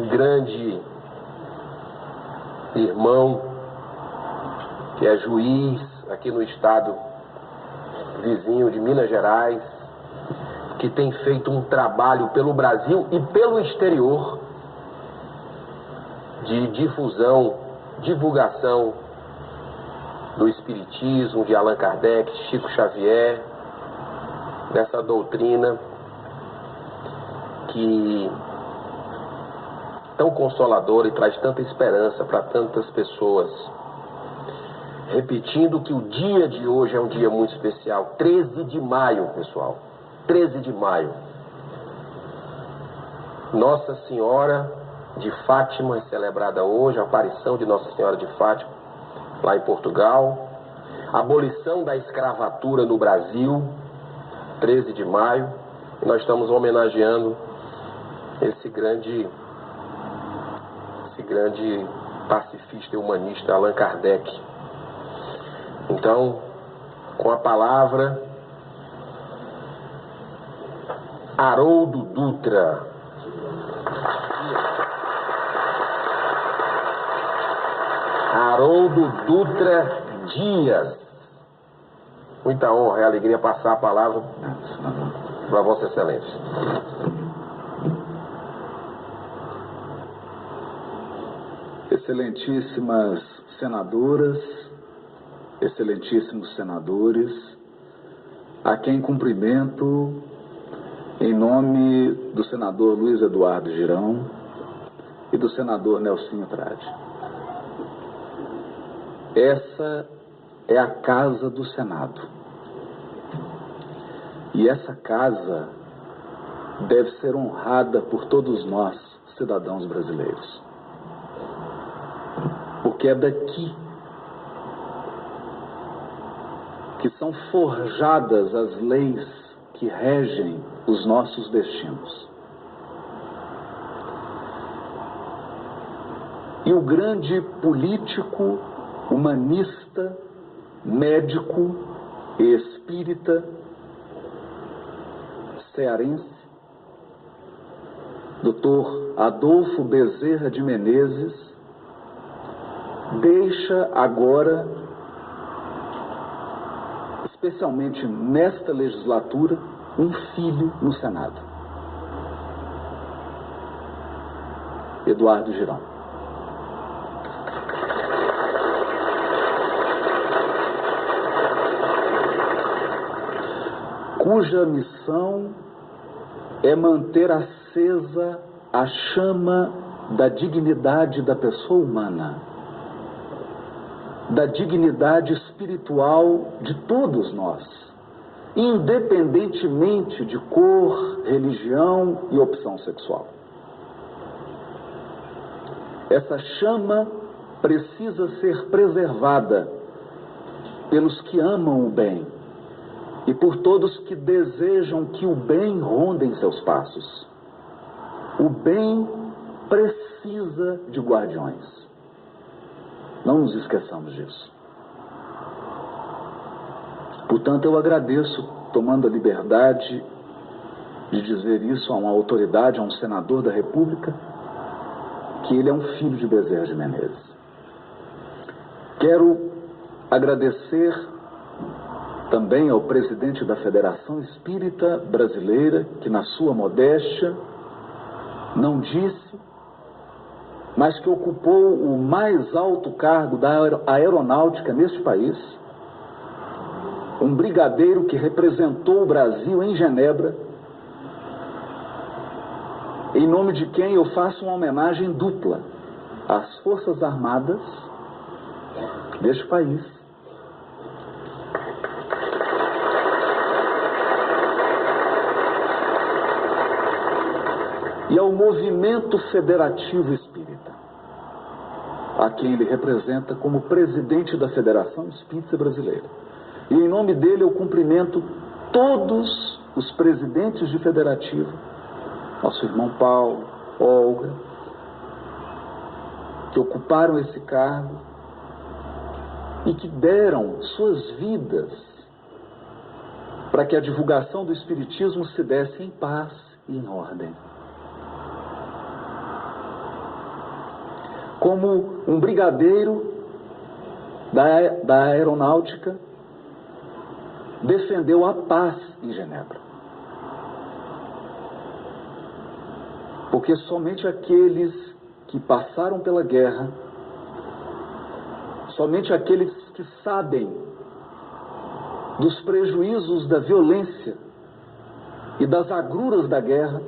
grande irmão, que é juiz aqui no estado vizinho de Minas Gerais, que tem feito um trabalho pelo Brasil e pelo exterior de divulgação do Espiritismo, de Allan Kardec, Chico Xavier, dessa doutrina que tão consoladora e traz tanta esperança para tantas pessoas. Repetindo que o dia de hoje é um dia muito especial, 13 de maio, pessoal, 13 de maio. Nossa Senhora de Fátima é celebrada hoje, a aparição de Nossa Senhora de Fátima, lá em Portugal. Abolição da escravatura no Brasil, 13 de maio. E nós estamos homenageando esse grande pacifista e humanista Allan Kardec. Então, com a palavra, Haroldo Dutra. Haroldo Dutra Dias. Muita honra e alegria passar a palavra para Vossa Excelência. Excelentíssimas senadoras, excelentíssimos senadores, a quem cumprimento em nome do senador Luiz Eduardo Girão e do senador Nelsinho Trade. Essa é a casa do Senado. E essa casa deve ser honrada por todos nós, cidadãos brasileiros. Porque é daqui que são forjadas as leis que regem os nossos destinos. E o grande político, humanista, médico e espírita cearense, Dr. Adolfo Bezerra de Menezes, deixa agora, especialmente nesta legislatura, um filho no Senado. Eduardo Girão. Cuja missão é manter acesa a chama da dignidade da pessoa humana, da dignidade espiritual de todos nós, independentemente de cor, religião e opção sexual. Essa chama precisa ser preservada pelos que amam o bem e por todos que desejam que o bem ronde em seus passos. O bem precisa de guardiões. Não nos esqueçamos disso. Portanto, eu agradeço, tomando a liberdade de dizer isso a uma autoridade, a um senador da República, que ele é um filho de Bezerra de Menezes. Quero agradecer também ao presidente da Federação Espírita Brasileira, que na sua modéstia não disse, mas que ocupou o mais alto cargo da aeronáutica neste país, um brigadeiro que representou o Brasil em Genebra, em nome de quem eu faço uma homenagem dupla às Forças Armadas deste país e ao movimento federativo espírita, a quem ele representa como presidente da Federação Espírita Brasileira. E em nome dele eu cumprimento todos os presidentes de federativo, nosso irmão Paulo, Olga, que ocuparam esse cargo e que deram suas vidas para que a divulgação do Espiritismo se desse em paz e em ordem. como um brigadeiro da aeronáutica, defendeu a paz em Genebra. Porque somente aqueles que passaram pela guerra, somente aqueles que sabem dos prejuízos da violência e das agruras da guerra,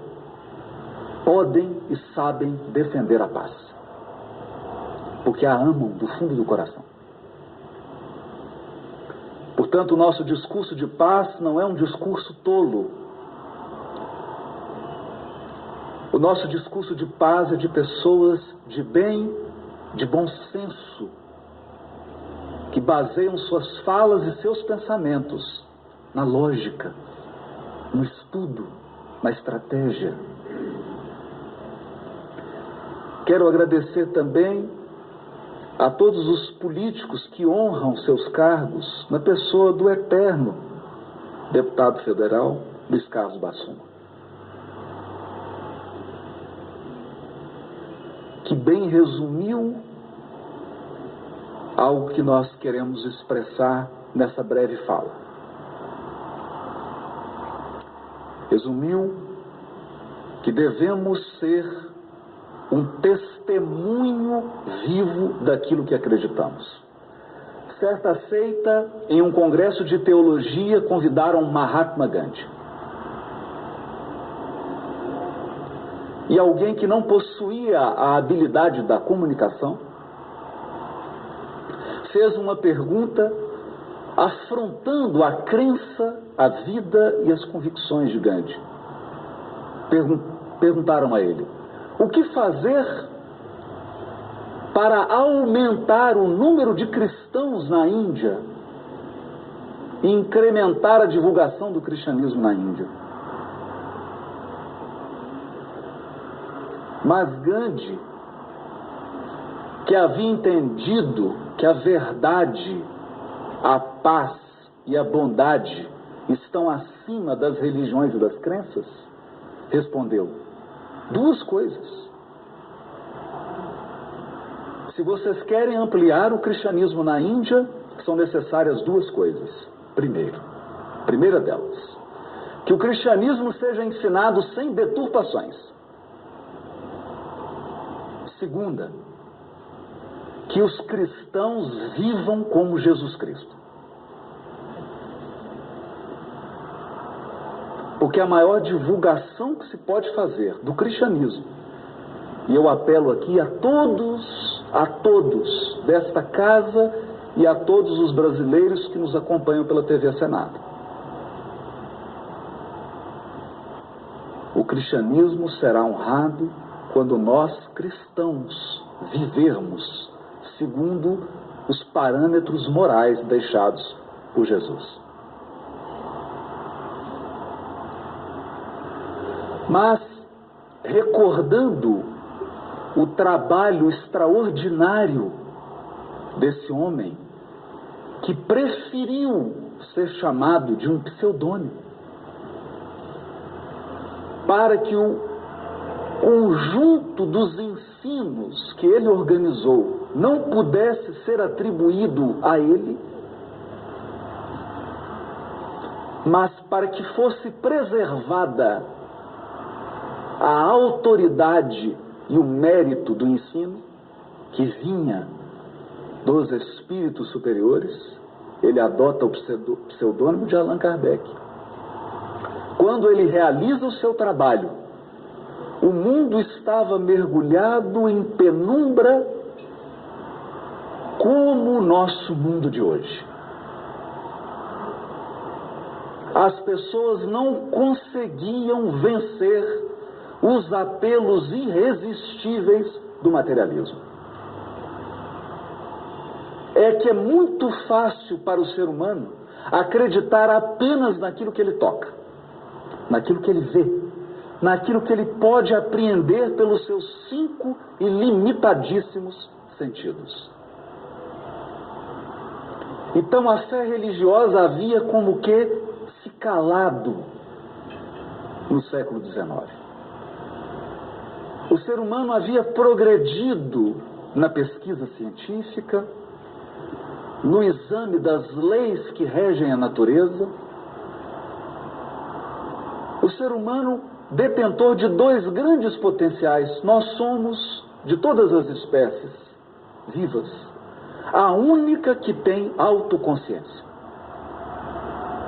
podem e sabem defender a paz, porque a amam do fundo do coração. Portanto, o nosso discurso de paz não é um discurso tolo. O nosso discurso de paz é de pessoas de bem, de bom senso, que baseiam suas falas e seus pensamentos na lógica, no estudo, na estratégia. Quero agradecer também a todos os políticos que honram seus cargos na pessoa do eterno deputado federal Luiz Carlos Bassuma, que bem resumiu algo que nós queremos expressar nessa breve fala. Resumiu que devemos ser um testemunho vivo daquilo que acreditamos. Certa feita, em um congresso de teologia, convidaram Mahatma Gandhi. E alguém que não possuía a habilidade da comunicação fez uma pergunta afrontando a crença, a vida e as convicções de Gandhi. Perguntaram a ele: o que fazer para aumentar o número de cristãos na Índia e incrementar a divulgação do cristianismo na Índia? Mas Gandhi, que havia entendido que a verdade, a paz e a bondade estão acima das religiões e das crenças, respondeu: duas coisas. Se vocês querem ampliar o cristianismo na Índia, são necessárias duas coisas. Primeira delas, que o cristianismo seja ensinado sem deturpações. Segunda, que os cristãos vivam como Jesus Cristo. Porque a maior divulgação que se pode fazer do cristianismo, e eu apelo aqui a todos desta casa e a todos os brasileiros que nos acompanham pela TV Senado. O cristianismo será honrado quando nós, cristãos, vivermos segundo os parâmetros morais deixados por Jesus. Mas, recordando o trabalho extraordinário desse homem, que preferiu ser chamado de um pseudônimo, para que o conjunto dos ensinos que ele organizou não pudesse ser atribuído a ele, mas para que fosse preservada a autoridade e o mérito do ensino que vinha dos espíritos superiores, ele adota o pseudônimo de Allan Kardec. Quando ele realiza o seu trabalho, o mundo estava mergulhado em penumbra como o nosso mundo de hoje. As pessoas não conseguiam vencer os apelos irresistíveis do materialismo. É que é muito fácil para o ser humano acreditar apenas naquilo que ele toca, naquilo que ele vê, naquilo que ele pode apreender pelos seus 5 ilimitadíssimos sentidos. Então a fé religiosa havia como que se calado no século XIX. O ser humano havia progredido na pesquisa científica, no exame das leis que regem a natureza. O ser humano, detentor de dois grandes potenciais. Nós somos, de todas as espécies vivas, a única que tem autoconsciência.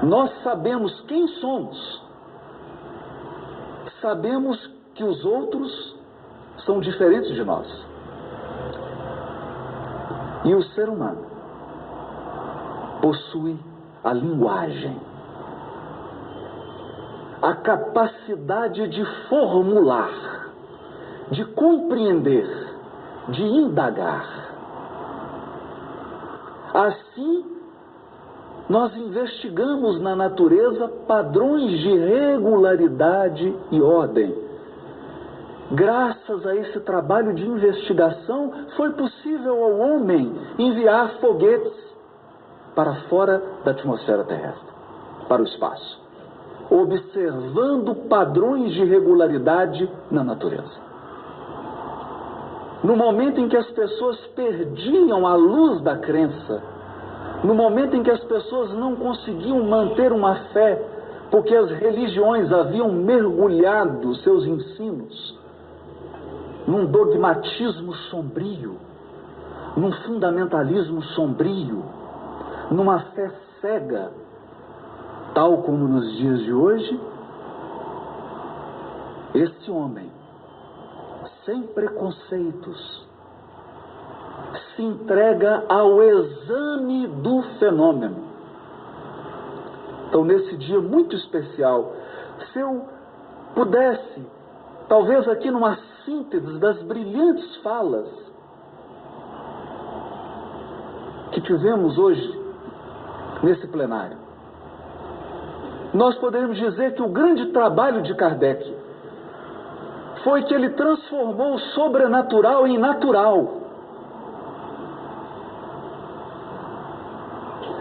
Nós sabemos quem somos. Sabemos que os outros são diferentes de nós. E o ser humano possui a linguagem, a capacidade de formular, de compreender, de indagar. Assim, nós investigamos na natureza padrões de regularidade e ordem. Graças a esse trabalho de investigação, foi possível ao homem enviar foguetes para fora da atmosfera terrestre, para o espaço, observando padrões de regularidade na natureza. No momento em que as pessoas perdiam a luz da crença, no momento em que as pessoas não conseguiam manter uma fé, porque as religiões haviam mergulhado seus ensinos num dogmatismo sombrio, num fundamentalismo sombrio, numa fé cega, tal como nos dias de hoje, esse homem, sem preconceitos, se entrega ao exame do fenômeno. Então, nesse dia muito especial, se eu pudesse, talvez aqui numa síntese das brilhantes falas que tivemos hoje nesse plenário, nós poderíamos dizer que o grande trabalho de Kardec foi que ele transformou o sobrenatural em natural.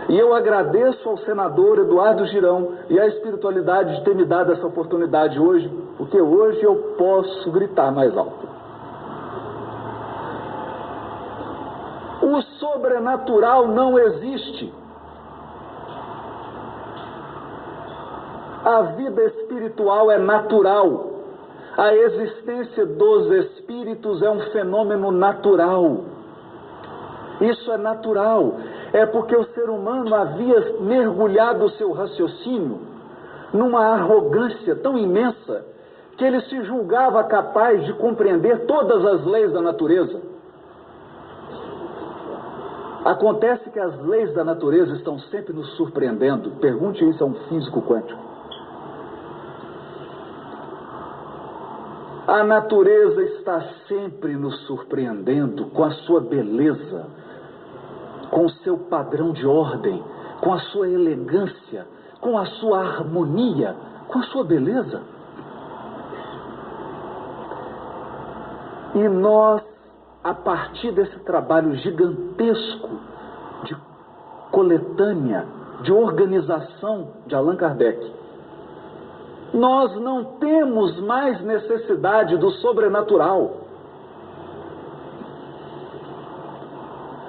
E eu agradeço ao senador Eduardo Girão e à espiritualidade de ter me dado essa oportunidade hoje, porque hoje eu posso gritar mais alto. O sobrenatural não existe. A vida espiritual é natural. A existência dos espíritos é um fenômeno natural. Isso é natural. É porque o ser humano havia mergulhado o seu raciocínio numa arrogância tão imensa que ele se julgava capaz de compreender todas as leis da natureza. Acontece que as leis da natureza estão sempre nos surpreendendo. Pergunte isso a um físico quântico. A natureza está sempre nos surpreendendo com a sua beleza, com o seu padrão de ordem, com a sua elegância, com a sua harmonia, com a sua beleza. E nós, a partir desse trabalho gigantesco de coletânea, de organização de Allan Kardec, nós não temos mais necessidade do sobrenatural.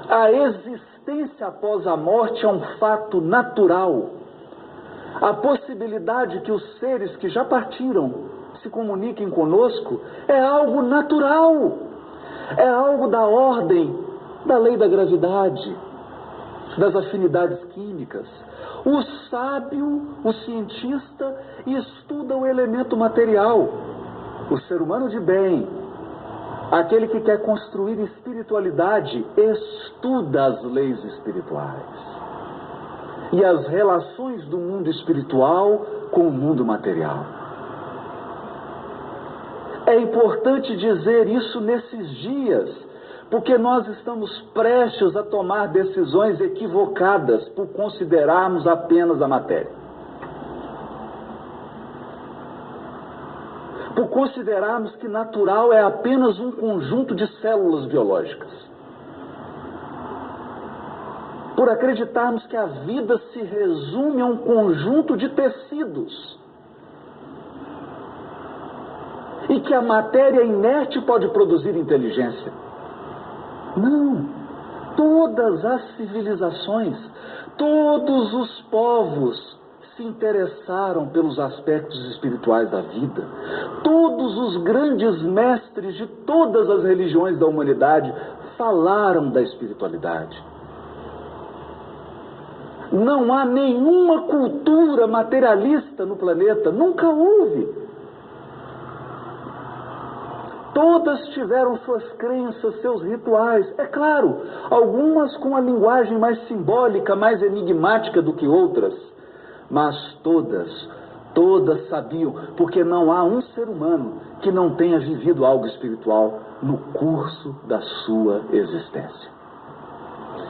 A existência após a morte é um fato natural. A possibilidade que os seres que já partiram se comuniquem conosco é algo natural. É algo da ordem da lei da gravidade, das afinidades químicas. O sábio, o cientista, estuda o elemento material. O ser humano de bem, aquele que quer construir espiritualidade, estuda as leis espirituais e as relações do mundo espiritual com o mundo material. É importante dizer isso nesses dias, porque nós estamos prestes a tomar decisões equivocadas por considerarmos apenas a matéria. Por considerarmos que natural é apenas um conjunto de células biológicas. Por acreditarmos que a vida se resume a um conjunto de tecidos. E que a matéria inerte pode produzir inteligência. Não. Todas as civilizações, todos os povos se interessaram pelos aspectos espirituais da vida. Todos os grandes mestres de todas as religiões da humanidade falaram da espiritualidade. Não há nenhuma cultura materialista no planeta, nunca houve. Todas tiveram suas crenças, seus rituais. É claro, algumas com a linguagem mais simbólica, mais enigmática do que outras. Mas todas sabiam, porque não há um ser humano que não tenha vivido algo espiritual no curso da sua existência.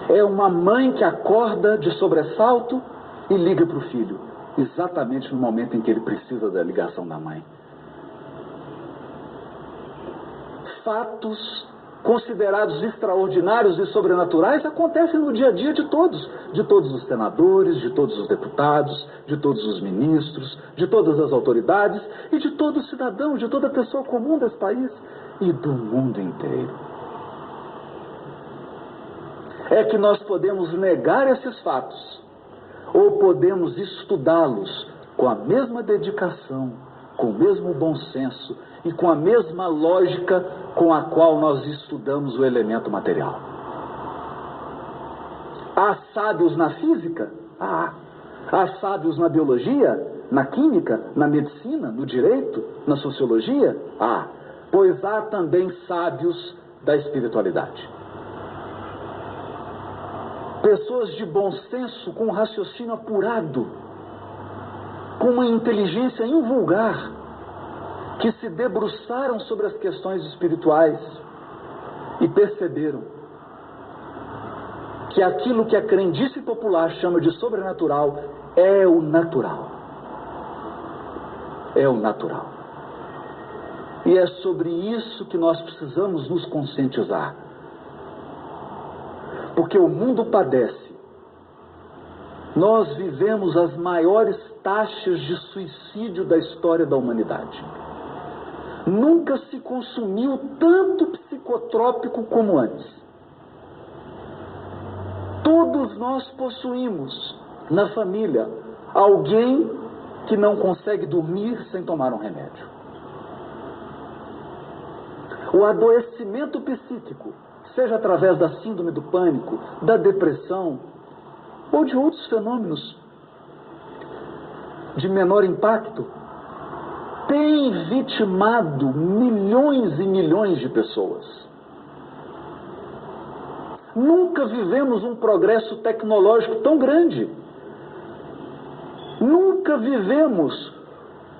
É uma mãe que acorda de sobressalto e liga para o filho, exatamente no momento em que ele precisa da ligação da mãe. Fatos considerados extraordinários e sobrenaturais acontecem no dia a dia de todos os senadores, de todos os deputados, de todos os ministros, de todas as autoridades e de todo cidadão, de toda pessoa comum desse país e do mundo inteiro. É que nós podemos negar esses fatos ou podemos estudá-los com a mesma dedicação, com o mesmo bom senso e com a mesma lógica com a qual nós estudamos o elemento material. Há sábios na física? Há sábios na biologia, na química, na medicina, no direito, na sociologia? Há. Pois há também sábios da espiritualidade. Pessoas de bom senso, com um raciocínio apurado, com uma inteligência invulgar, que se debruçaram sobre as questões espirituais e perceberam que aquilo que a crendice popular chama de sobrenatural é o natural. É o natural. E é sobre isso que nós precisamos nos conscientizar. Porque o mundo padece. Nós vivemos as maiores taxas de suicídio da história da humanidade. Nunca se consumiu tanto psicotrópico como antes. Todos nós possuímos na família alguém que não consegue dormir sem tomar um remédio. O adoecimento psíquico, seja através da síndrome do pânico, da depressão ou de outros fenômenos de menor impacto, tem vitimado milhões e milhões de pessoas. Nunca vivemos um progresso tecnológico tão grande. Nunca vivemos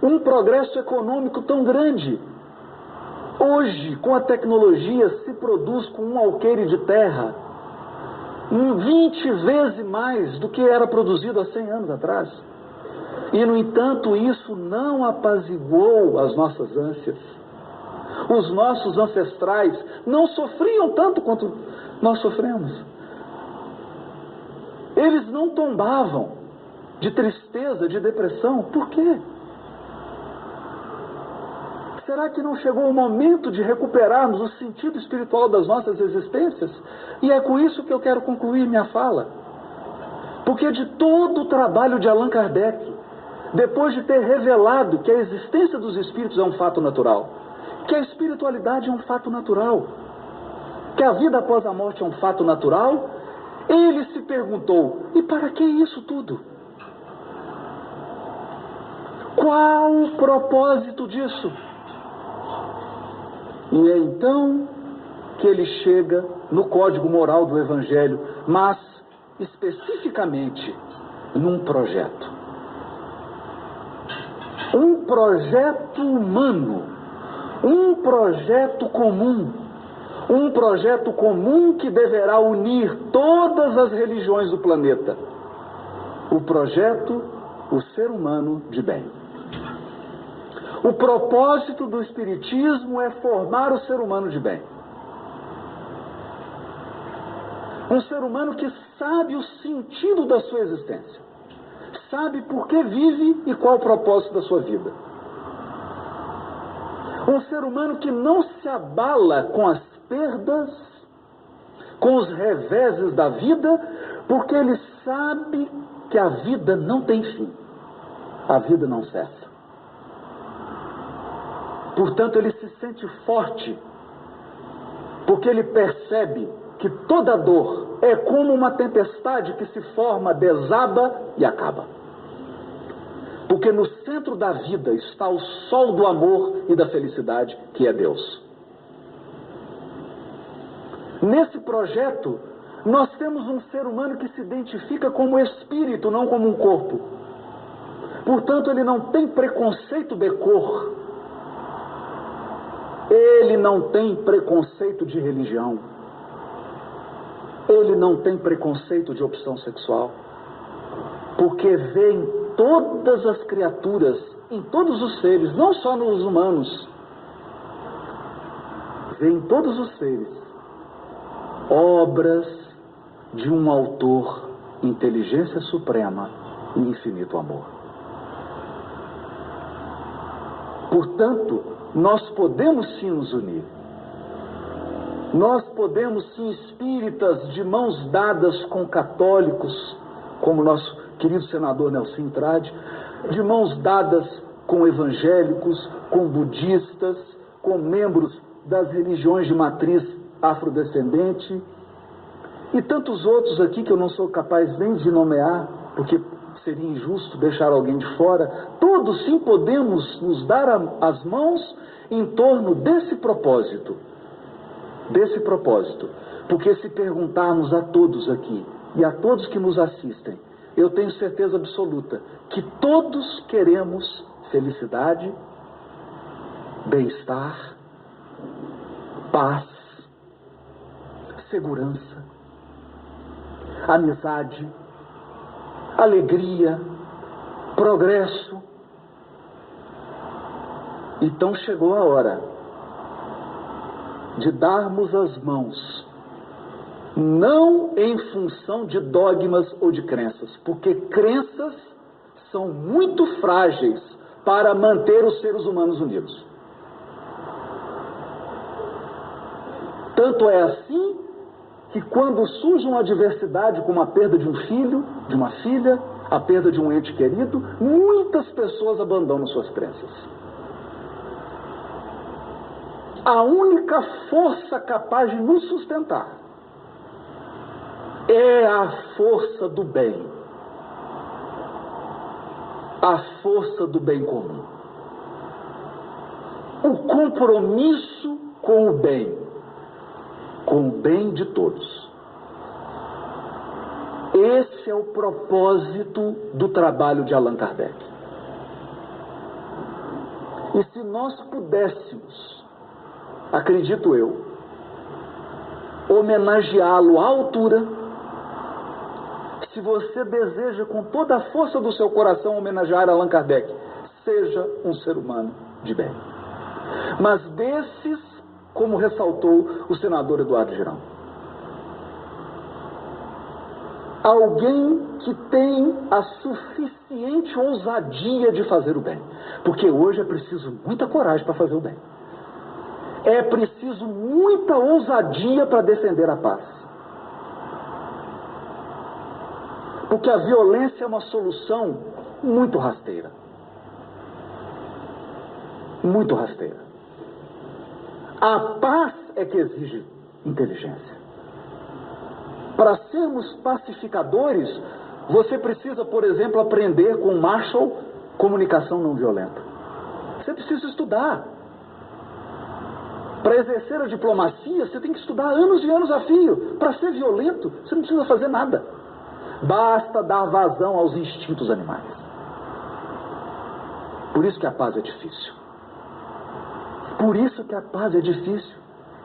um progresso econômico tão grande. Hoje, com a tecnologia, se produz com um alqueire de terra 20 vezes mais do que era produzido há 100 anos atrás. E, no entanto, isso não apaziguou as nossas ânsias. Os nossos ancestrais não sofriam tanto quanto nós sofremos. Eles não tombavam de tristeza, de depressão. Por quê? Será que não chegou o momento de recuperarmos o sentido espiritual das nossas existências? E é com isso que eu quero concluir minha fala. Porque de todo o trabalho de Allan Kardec, depois de ter revelado que a existência dos espíritos é um fato natural, que a espiritualidade é um fato natural, que a vida após a morte é um fato natural, ele se perguntou: e para que isso tudo? Qual o propósito disso? E é então que ele chega no código moral do Evangelho, mas especificamente num projeto. Um projeto humano, um projeto comum, um projeto comum que deverá unir todas as religiões do planeta. O projeto, o ser humano de bem. O propósito do Espiritismo é formar o ser humano de bem. Um ser humano que sabe o sentido da sua existência. Sabe por que vive e qual o propósito da sua vida. Um ser humano que não se abala com as perdas, com os reveses da vida, porque ele sabe que a vida não tem fim, a vida não cessa. Portanto, ele se sente forte, porque ele percebe que toda dor é como uma tempestade que se forma, desaba e acaba. Porque no centro da vida está o sol do amor e da felicidade, que é Deus. Nesse projeto, nós temos um ser humano que se identifica como espírito, não como um corpo. Portanto, ele não tem preconceito de cor. Ele não tem preconceito de religião. Ele não tem preconceito de opção sexual. Porque vê em todas as criaturas, em todos os seres, não só nos humanos, vê em todos os seres obras de um autor, inteligência suprema e infinito amor. Portanto, nós podemos sim nos unir. Nós podemos sim, espíritas, de mãos dadas com católicos, como nosso querido senador Nelson Trade, de mãos dadas com evangélicos, com budistas, com membros das religiões de matriz afrodescendente, e tantos outros aqui que eu não sou capaz nem de nomear, porque seria injusto deixar alguém de fora. Todos sim podemos nos dar as mãos em torno desse propósito. Porque se perguntarmos a todos aqui, e a todos que nos assistem, eu tenho certeza absoluta que todos queremos felicidade, bem-estar, paz, segurança, amizade, alegria, progresso. Então chegou a hora de darmos as mãos, não em função de dogmas ou de crenças, porque crenças são muito frágeis para manter os seres humanos unidos. Tanto é assim que quando surge uma adversidade como a perda de um filho, de uma filha, a perda de um ente querido, muitas pessoas abandonam suas crenças. A única força capaz de nos sustentar é a força do bem. A força do bem comum. O compromisso com o bem de todos. Esse é o propósito do trabalho de Allan Kardec. E se nós pudéssemos, acredito eu, homenageá-lo à altura, se você deseja com toda a força do seu coração homenagear Allan Kardec, seja um ser humano de bem. Mas desses, como ressaltou o senador Eduardo Girão, alguém que tem a suficiente ousadia de fazer o bem. Porque hoje é preciso muita coragem para fazer o bem. É preciso muita ousadia para defender a paz. Porque a violência é uma solução muito rasteira. Muito rasteira. A paz é que exige inteligência. Para sermos pacificadores, você precisa, por exemplo, aprender com Marshall comunicação não violenta. Você precisa estudar. Para exercer a diplomacia, você tem que estudar anos e anos a fio. Para ser violento, você não precisa fazer nada. Basta dar vazão aos instintos animais. Por isso que a paz é difícil. Por isso que a paz é difícil.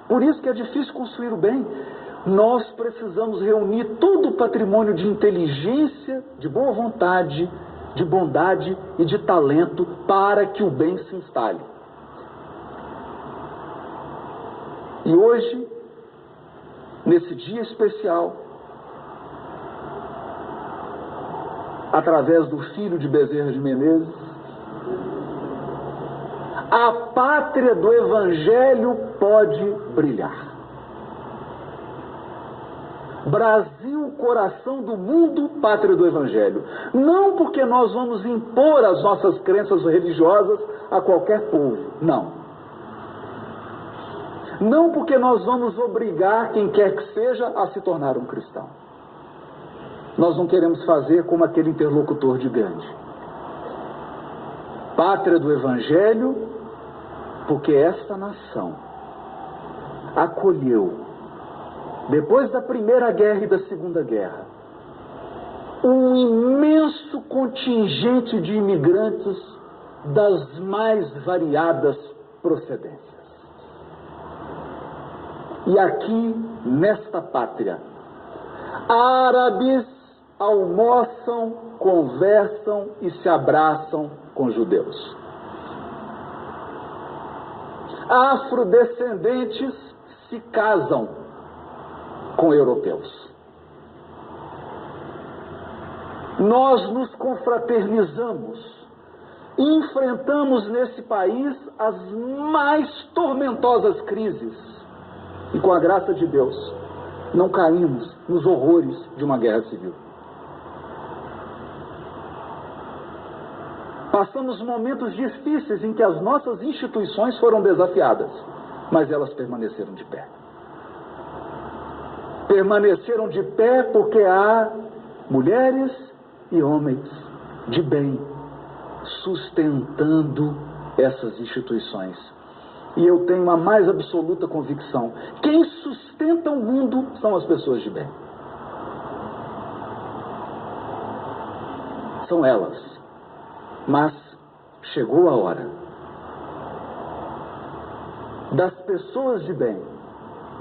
Por isso que é difícil construir o bem. Nós precisamos reunir todo o patrimônio de inteligência, de boa vontade, de bondade e de talento para que o bem se instale. E hoje, nesse dia especial, através do filho de Bezerra de Menezes, a pátria do Evangelho pode brilhar. Brasil, coração do mundo, pátria do Evangelho. Não porque nós vamos impor as nossas crenças religiosas a qualquer povo, não. Não porque nós vamos obrigar quem quer que seja a se tornar um cristão. Nós não queremos fazer como aquele interlocutor de Gandhi. Pátria do Evangelho, porque esta nação acolheu, depois da Primeira Guerra e da Segunda Guerra, um imenso contingente de imigrantes das mais variadas procedências. E aqui, nesta pátria, árabes almoçam, conversam e se abraçam com judeus. Afrodescendentes se casam com europeus. Nós nos confraternizamos, enfrentamos nesse país as mais tormentosas crises e, com a graça de Deus, não caímos nos horrores de uma guerra civil. Passamos momentos difíceis em que as nossas instituições foram desafiadas, mas elas permaneceram de pé. Permaneceram de pé porque há mulheres e homens de bem sustentando essas instituições. E eu tenho a mais absoluta convicção: quem sustenta o mundo são as pessoas de bem. São elas. Mas chegou a hora das pessoas de bem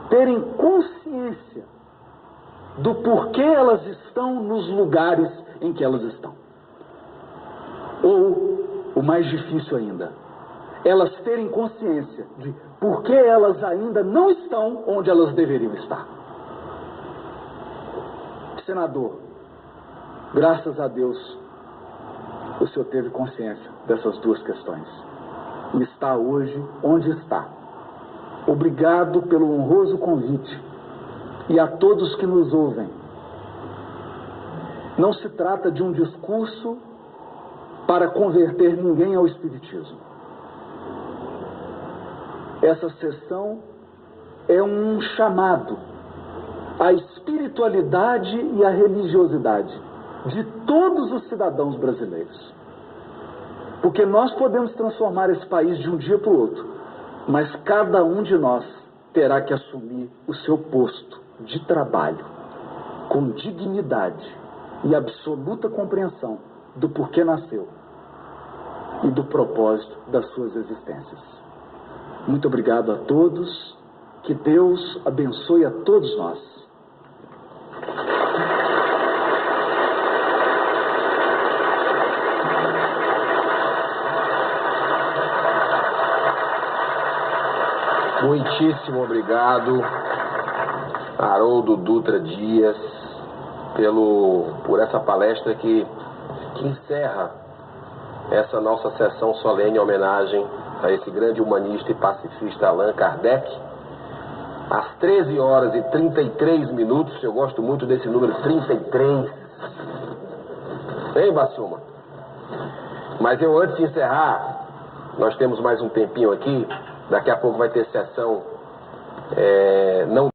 terem consciência do porquê elas estão nos lugares em que elas estão. Ou, o mais difícil ainda, elas terem consciência de por que elas ainda não estão onde elas deveriam estar. Senador, graças a Deus, o senhor teve consciência dessas duas questões e está hoje onde está. Obrigado pelo honroso convite. E a todos que nos ouvem, não se trata de um discurso para converter ninguém ao espiritismo. Essa sessão é um chamado à espiritualidade e à religiosidade de todos os cidadãos brasileiros. Porque nós podemos transformar esse país de um dia para o outro, mas cada um de nós terá que assumir o seu posto de trabalho com dignidade e absoluta compreensão do porquê nasceu e do propósito das suas existências. Muito obrigado a todos, que Deus abençoe a todos nós. Muitíssimo obrigado, Haroldo Dutra Dias, por essa palestra que encerra essa nossa sessão solene em homenagem a esse grande humanista e pacifista Allan Kardec. Às 13 horas e 33 minutos, eu gosto muito desse número 33. Hein, Bassuma? Mas antes de encerrar, nós temos mais um tempinho aqui. Daqui a pouco vai ter sessão não